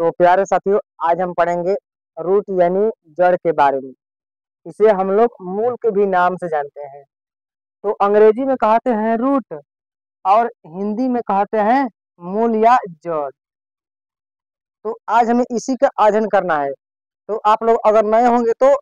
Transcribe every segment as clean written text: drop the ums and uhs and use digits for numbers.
तो प्यारे साथियों, आज हम पढ़ेंगे रूट यानी जड़ के बारे में। इसे हम लोग मूल के भी नाम से जानते हैं। तो अंग्रेजी में कहते हैं रूट और हिंदी में कहते हैं मूल या जड़। तो आज हमें इसी का अध्ययन करना है। तो आप लोग अगर नए होंगे तो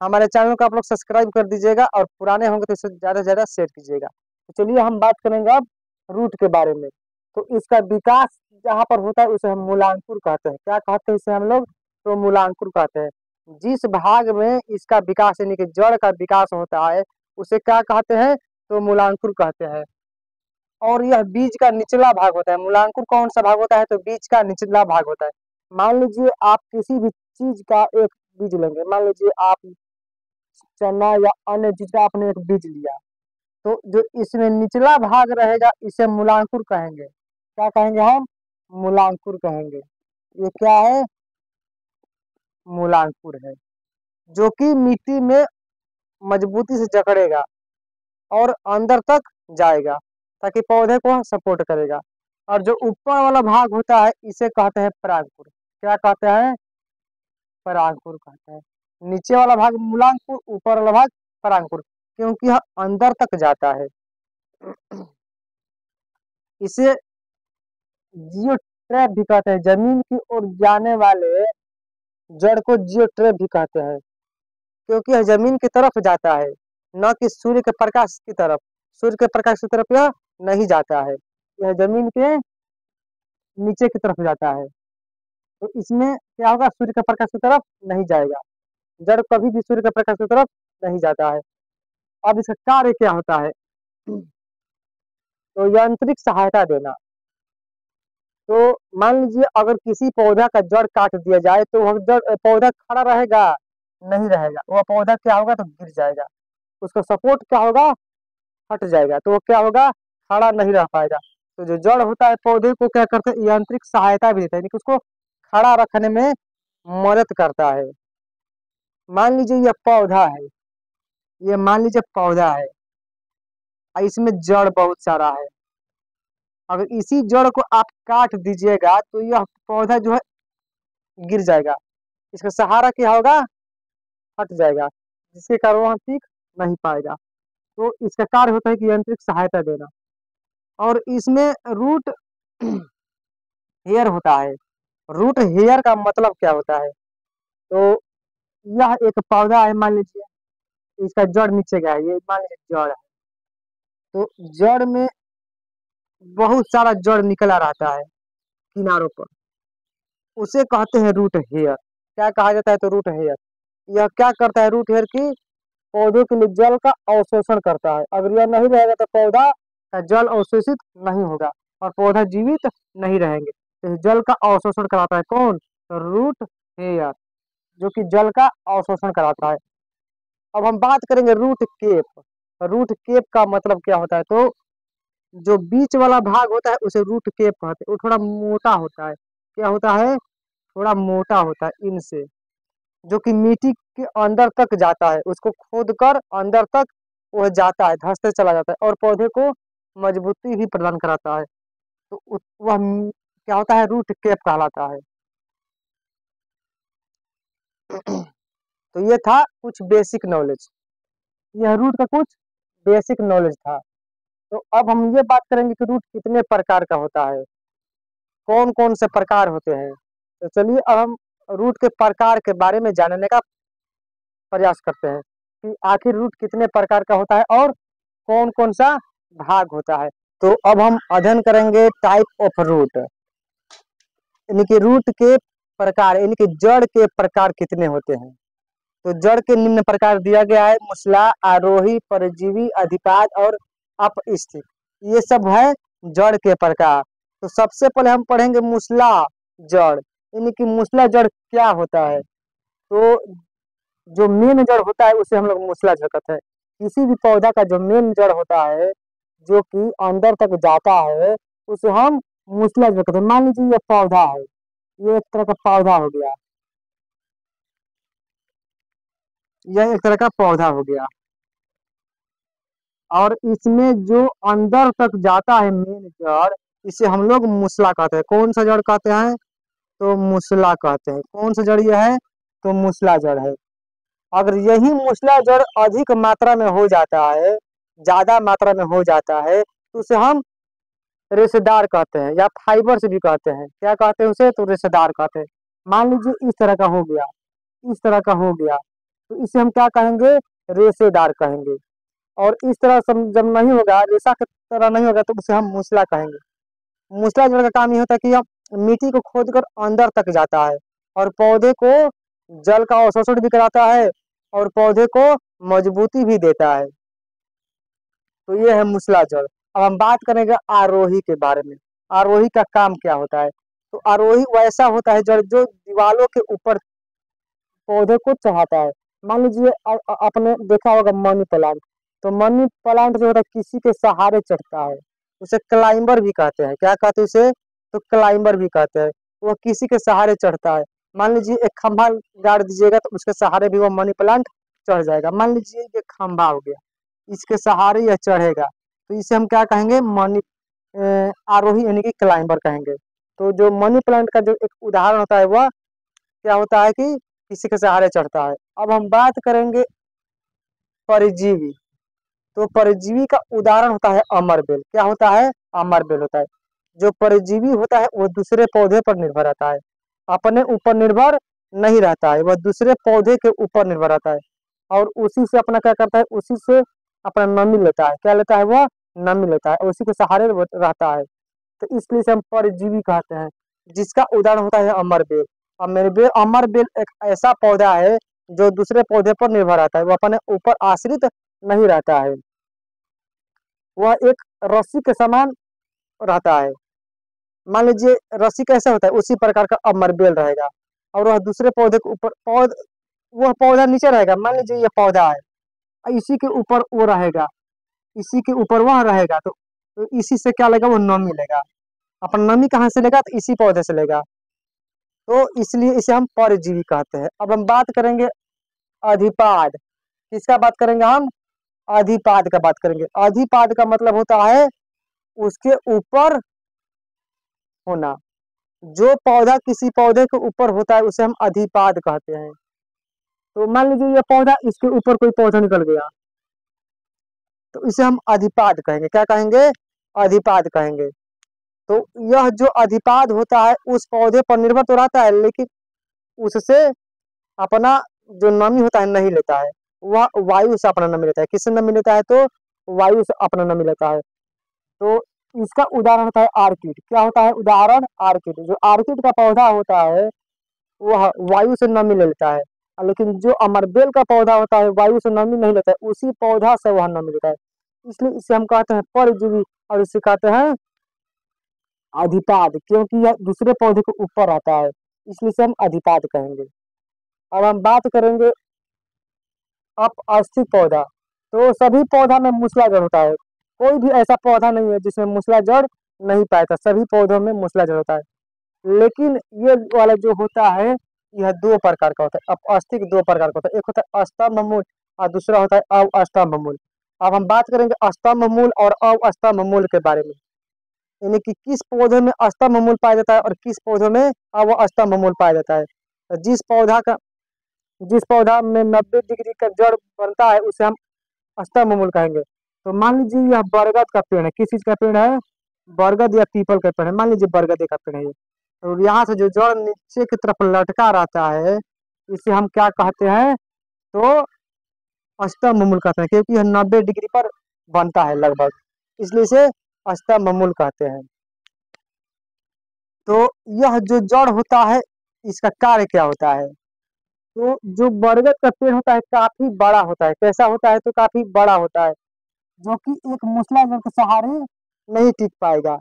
हमारे चैनल को आप लोग सब्सक्राइब कर दीजिएगा और पुराने होंगे तो इसे ज़्यादा से ज़्यादा शेयर कीजिएगा। तो चलिए हम बात करेंगे अब रूट के बारे में। तो इसका विकास जहाँ पर होता है उसे हम मूलांकुर कहते हैं। क्या कहते हैं इसे हम लोग? तो मूलांकुर कहते हैं। जिस भाग में इसका विकास यानी कि जड़ का विकास होता है उसे क्या कहते हैं? तो मूलांकुर कहते हैं। और यह बीज का निचला भाग होता है। मूलांकुर कौन सा भाग होता है? तो बीज का निचला भाग होता है। मान लीजिए आप किसी भी चीज का एक बीज लेंगे। मान लीजिए आप चना या अन्य चीज का आपने एक बीज लिया, तो जो इसमें निचला भाग रहेगा इसे मूलांकुर कहेंगे। क्या कहेंगे हम? मूलांकुर कहेंगे। ये क्या है? मूलांकुर है, जो कि मिट्टी में मजबूती से जकड़ेगा और अंदर तक जाएगा ताकि पौधे को सपोर्ट करेगा। और जो ऊपर वाला भाग होता है इसे कहते हैं परागपुर। क्या कहते हैं? परागपुर कहते हैं। नीचे वाला भाग मूलांकुर, ऊपर वाला भाग परागपुर, क्योंकि यह अंदर तक जाता है। इसे जियो ट्रैप भी कहते हैं। जमीन की ओर जाने वाले जड़ को जियो ट्रैप भी कहते हैं, क्योंकि यह जमीन की तरफ जाता है, न कि सूर्य के प्रकाश की तरफ। सूर्य के प्रकाश की तरफ यह नहीं जाता है, यह जमीन के नीचे की तरफ जाता है। तो इसमें क्या होगा? सूर्य के प्रकाश की तरफ नहीं जाएगा। जड़ कभी भी सूर्य के प्रकाश की तरफ नहीं जाता है। अब इसका कार्य क्या होता है? तो यांत्रिक सहायता देना। तो मान लीजिए अगर किसी पौधा का जड़ काट दिया जाए तो वह जड़ पौधा खड़ा रहेगा? नहीं रहेगा। वह पौधा क्या होगा? तो गिर जाएगा। उसका सपोर्ट क्या होगा? हट जाएगा। तो वो क्या होगा? खड़ा नहीं रह पाएगा। तो जो जड़ होता है पौधे को क्या करता है? यांत्रिक सहायता भी देता है, यानी कि उसको खड़ा रखने में मदद करता है। मान लीजिए यह पौधा है, ये मान लीजिए पौधा है और इसमें जड़ बहुत सारा है। अगर इसी जड़ को आप काट दीजिएगा तो यह पौधा जो है गिर जाएगा। इसका सहारा क्या होगा? हट जाएगा, जिसके कारण वह टिक नहीं पाएगा। तो इसका कार्य होता है कि यांत्रिक सहायता देना। और इसमें रूट हेयर होता है। रूट हेयर का मतलब क्या होता है? तो यह एक पौधा है, मान लीजिए इसका जड़ नीचे गया है, ये मान लीजिए जड़ है। तो जड़ में बहुत सारा जड़ निकला रहता है किनारों पर, उसे कहते हैं रूट हेयर। क्या कहा जाता है? तो रूट हेयर। यह क्या करता है? रूट हेयर की पौधों के लिए जल का अवशोषण करता है। अगर यह नहीं रहेगा तो पौधा का जल अवशोषित नहीं होगा और पौधा जीवित नहीं रहेंगे। तो जल का अवशोषण कराता है कौन? तो रूट हेयर, जो कि जल का अवशोषण कराता है। अब हम बात करेंगे रूट केप। रूट केप का मतलब क्या होता है? तो जो बीच वाला भाग होता है उसे रूट केप कहते हैं। वो थोड़ा मोटा होता है। क्या होता है? थोड़ा मोटा होता है इनसे, जो कि मिट्टी के अंदर तक जाता है। उसको खोद कर अंदर तक वह जाता है, धंसते चला जाता है और पौधे को मजबूती भी प्रदान कराता है। तो वह क्या होता है? रूट केप कहलाता है। तो ये था कुछ बेसिक नॉलेज। यह रूट का कुछ बेसिक नॉलेज था। तो अब हम ये बात करेंगे कि रूट कितने प्रकार का होता है, कौन कौन से प्रकार होते हैं। तो चलिए अब हम रूट के प्रकार के बारे में जानने का प्रयास करते हैं कि आखिर रूट कितने प्रकार का होता है और कौन कौन सा भाग होता है। तो अब हम अध्ययन करेंगे टाइप ऑफ रूट, यानी कि रूट के प्रकार, यानी कि जड़ के प्रकार कितने होते हैं। तो जड़ के निम्न प्रकार दिया गया है: मूसला, आरोही, परजीवी, अधिपाद और अपस्थित। ये सब है जड़ के प्रकार। तो सबसे पहले हम पढ़ेंगे मूसला जड़, यानी कि मूसला जड़ क्या होता है। तो जो मेन जड़ होता है उसे हम लोग मूसला जड़ कहते हैं। किसी भी पौधा का जो मेन जड़ होता है, जो कि अंदर तक जाता है, उसे हम मूसला जड़ कहते हैं। मान लीजिए ये पौधा है, ये एक तरह का पौधा हो गया, यह एक तरह का पौधा हो गया और इसमें जो अंदर तक जाता है मेन जड़, इसे हम लोग मूसला कहते हैं। कौन सा जड़ कहते हैं? तो मूसला कहते हैं। कौन सा जड़ यह है? तो मूसला जड़ है। अगर यही मूसला जड़ अधिक मात्रा में हो जाता है, ज्यादा मात्रा में हो जाता है, तो उसे हम रेशेदार कहते हैं या फाइबर से भी कहते हैं। क्या कहते हैं उसे? तो रेशेदार कहते हैं। मान लीजिए इस तरह का हो गया, इस तरह का हो गया, तो इसे हम क्या कहेंगे? रेशेदार कहेंगे। और इस तरह जब नहीं होगा, रेशा की तरह नहीं होगा, तो उसे हम मूसला कहेंगे। मूसला जड़ का काम ये होता है कि यह मिट्टी को खोदकर अंदर तक जाता है और पौधे को जल का अवशोषण भी कराता है और पौधे को मजबूती भी देता है। तो ये है मूसला जड़। अब हम बात करेंगे आरोही के बारे में। आरोही का काम क्या होता है? तो आरोही वैसा होता है जड़ जो दीवारों के ऊपर पौधे को चढ़ाता है। मान लीजिए आपने देखा होगा मनी प्लांट। तो मनी प्लांट जो होता है किसी के सहारे चढ़ता है, उसे क्लाइंबर भी कहते हैं। क्या कहते हैं उसे? तो क्लाइंबर भी कहते हैं। वो किसी के सहारे चढ़ता है। मान लीजिए एक खंभा गाड़ दीजिएगा तो उसके सहारे भी वो मनी प्लांट चढ़ जाएगा। मान लीजिए ये खंभा हो गया, इसके सहारे यह चढ़ेगा, तो इसे हम क्या कहेंगे? मनी आरोही यानी कि क्लाइंबर कहेंगे। तो जो मनी प्लांट का जो एक उदाहरण होता है वह क्या होता है कि किसी के सहारे चढ़ता है। अब हम बात करेंगे परजीवी। तो परजीवी का उदाहरण होता है अमरबेल। क्या होता है? अमरबेल होता है। जो परजीवी होता है वो दूसरे पौधे पर निर्भर रहता है, अपने ऊपर निर्भर नहीं रहता है, वह दूसरे पौधे के ऊपर निर्भर रहता है और उसी से अपना क्या करता है? उसी से अपना नमी लेता है। क्या लेता है? वह नमी लेता है और उसी के सहारे रहता है। तो इसलिए इसे हम परजीवी कहते हैं, जिसका उदाहरण होता है अमरबेल। अमरबेल अमरबेल एक ऐसा पौधा है जो दूसरे पौधे पर निर्भर रहता है, वो अपने ऊपर आश्रित नहीं रहता है। वह एक रस्सी के समान रहता है। मान लीजिए रस्सी कैसे होता है, उसी प्रकार का अमरबेल रहेगा और वह दूसरे पौधे के ऊपर वह पौधा नीचे रहेगा। मान लीजिए यह पौधा है, इसी के ऊपर वो रहेगा, इसी के ऊपर वह रहेगा, तो इसी से क्या लेगा? वो नमी लेगा। अपना नमी कहाँ से लेगा? तो इसी पौधे से लेगा। तो इसलिए इसे हम परजीवी कहते हैं। अब हम बात करेंगे अधिपाद। किसका बात करेंगे हम? अधिपाद का बात करेंगे। अधिपाद का मतलब होता है उसके ऊपर होना। जो पौधा किसी पौधे के ऊपर होता है उसे हम अधिपाद कहते हैं। तो मान लीजिए ये पौधा, इसके ऊपर कोई पौधा निकल गया, तो इसे हम अधिपाद कहेंगे। क्या कहेंगे? अधिपाद कहेंगे। तो यह जो अधिपाद होता है उस पौधे पर निर्भर तो रहता है, लेकिन उससे अपना जो नमी होता है नहीं लेता है। वह वायु से अपना नमी लेता है। किससे नमी लेता है? तो वायु से अपना नमी लेता है। तो इसका उदाहरण होता है आर्किड। क्या होता है उदाहरण? आर्किड। जो आर्किड का पौधा होता है वह वायु से नमी ले लेता है, लेकिन जो अमरबेल का पौधा होता है वायु से नमी नहीं लेता है, उसी पौधा से वह नमी लेता है। इसलिए इसे हम कहते हैं परजीवी और इसे कहते हैं अधिपाद, क्योंकि यह दूसरे पौधे के ऊपर आता है, इसलिए इसे हम अधिपाद कहेंगे। अब हम बात करेंगे अपअस्थिक पौधा। तो सभी पौधा में मूसला जड़ होता है। कोई भी ऐसा पौधा नहीं है जिसमें मूसला जड़ नहीं पाया। सभी पौधों में मूसला जड़ होता है, लेकिन ये वाला जो होता है यह दो प्रकार का होता है। अपअस्थिक दो प्रकार का होता है, एक होता है अस्तंभ मूल और दूसरा होता है अवस्तंभ मूल। अब हम बात करेंगे स्तंभ मूल और अवस्तंभ मूल के बारे में, यानी कि किस पौधे में स्तंभ मूल पाया जाता है और किस पौधे में अवस्तंभ मूल पाया जाता है। तो जिस पौधा में 90 डिग्री का जड़ बनता है उसे हम स्तंभ मूल कहेंगे। तो मान लीजिए यह बरगद का पेड़ है। किस चीज का पेड़ है? बरगद या पीपल का पेड़ है। मान लीजिए बरगद का पेड़ है ये। तो यहाँ से जो जड़ नीचे की तरफ लटका रहता है इसे हम क्या कहते हैं? तो स्तंभ मूल कहते हैं, क्योंकि यह 90 डिग्री पर बनता है लगभग, इसलिए इसे स्तंभ मूल कहते हैं। तो यह जो जड़ होता है इसका कार्य क्या होता है? तो जो बरगद का पेड़ होता है काफी बड़ा होता है। कैसा होता है? तो काफी बड़ा होता है, जो कि एक मूसला जड़ के सहारे नहीं टिक पाएगा।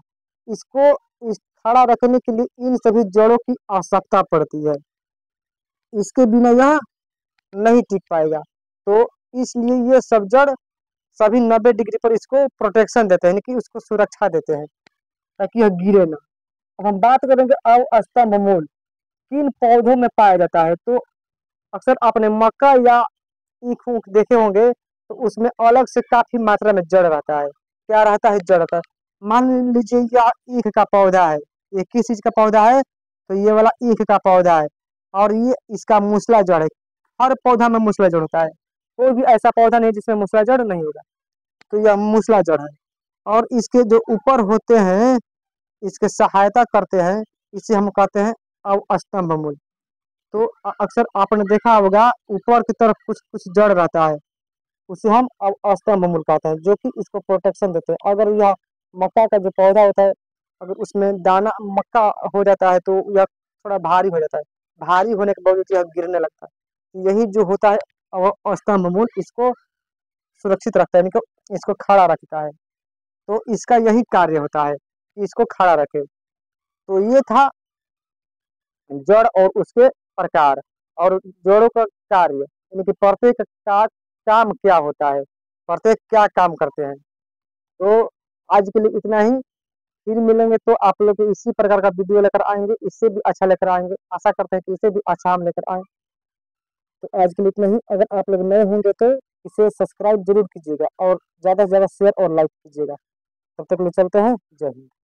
इसको इस खड़ा रखने के लिए इन सभी जड़ों की आवश्यकता पड़ती है, इसके बिना यह नहीं टिक पाएगा। तो इसलिए ये सब जड़ सभी 90 डिग्री पर इसको प्रोटेक्शन देते हैं, यानी कि उसको सुरक्षा देते हैं ताकि यह गिरे ना। अब हम बात करेंगे अवस्तंभ मूल किन पौधों में पाया जाता है। तो अक्सर आपने मक्का या ईख ऊख देखे होंगे, तो उसमें अलग से काफी मात्रा में जड़ रहता है। क्या रहता है? जड़ रहता है। मान लीजिए यह ईख का पौधा है। ये किस चीज का पौधा है? तो ये वाला ईख का पौधा है और ये इसका मूसला जड़ है। हर पौधा में मूसला जड़ होता है, कोई भी ऐसा पौधा नहीं जिसमें मूसला जड़ नहीं होगा। तो यह मूसला जड़ है और इसके जो ऊपर होते हैं इसके सहायता करते हैं, इसे हम कहते हैं अवस्तंभ मूल। तो अक्सर आपने देखा होगा ऊपर की तरफ कुछ कुछ जड़ रहता है, उसे हम अवस्तंभ मूल कहते हैं, जो कि इसको प्रोटेक्शन देते हैं। अगर यह मक्का का जो पौधा होता है, अगर उसमें दाना मक्का हो जाता है तो यह थोड़ा भारी हो जाता है, भारी होने के बावजूद यह गिरने लगता है। यही जो होता है अवस्तंभ मूल, इसको सुरक्षित रखता है, इसको खड़ा रखता है। तो इसका यही कार्य होता है कि इसको खड़ा रखे। तो ये था जड़ और उसके प्रकार और जड़ों का कार्य, यानी कि प्रत्येक का काम क्या होता है, प्रत्येक क्या काम करते हैं। तो आज के लिए इतना ही, फिर मिलेंगे तो आप लोग इसी प्रकार का वीडियो लेकर आएंगे, इससे भी अच्छा लेकर आएंगे। आशा करते हैं कि इससे भी अच्छा हम लेकर आए। तो आज के लिए इतना ही। अगर आप लोग नए होंगे तो इसे सब्सक्राइब जरूर कीजिएगा और ज़्यादा से ज़्यादा शेयर और लाइक कीजिएगा। तब तक ले चलते हैं। जय हिंद।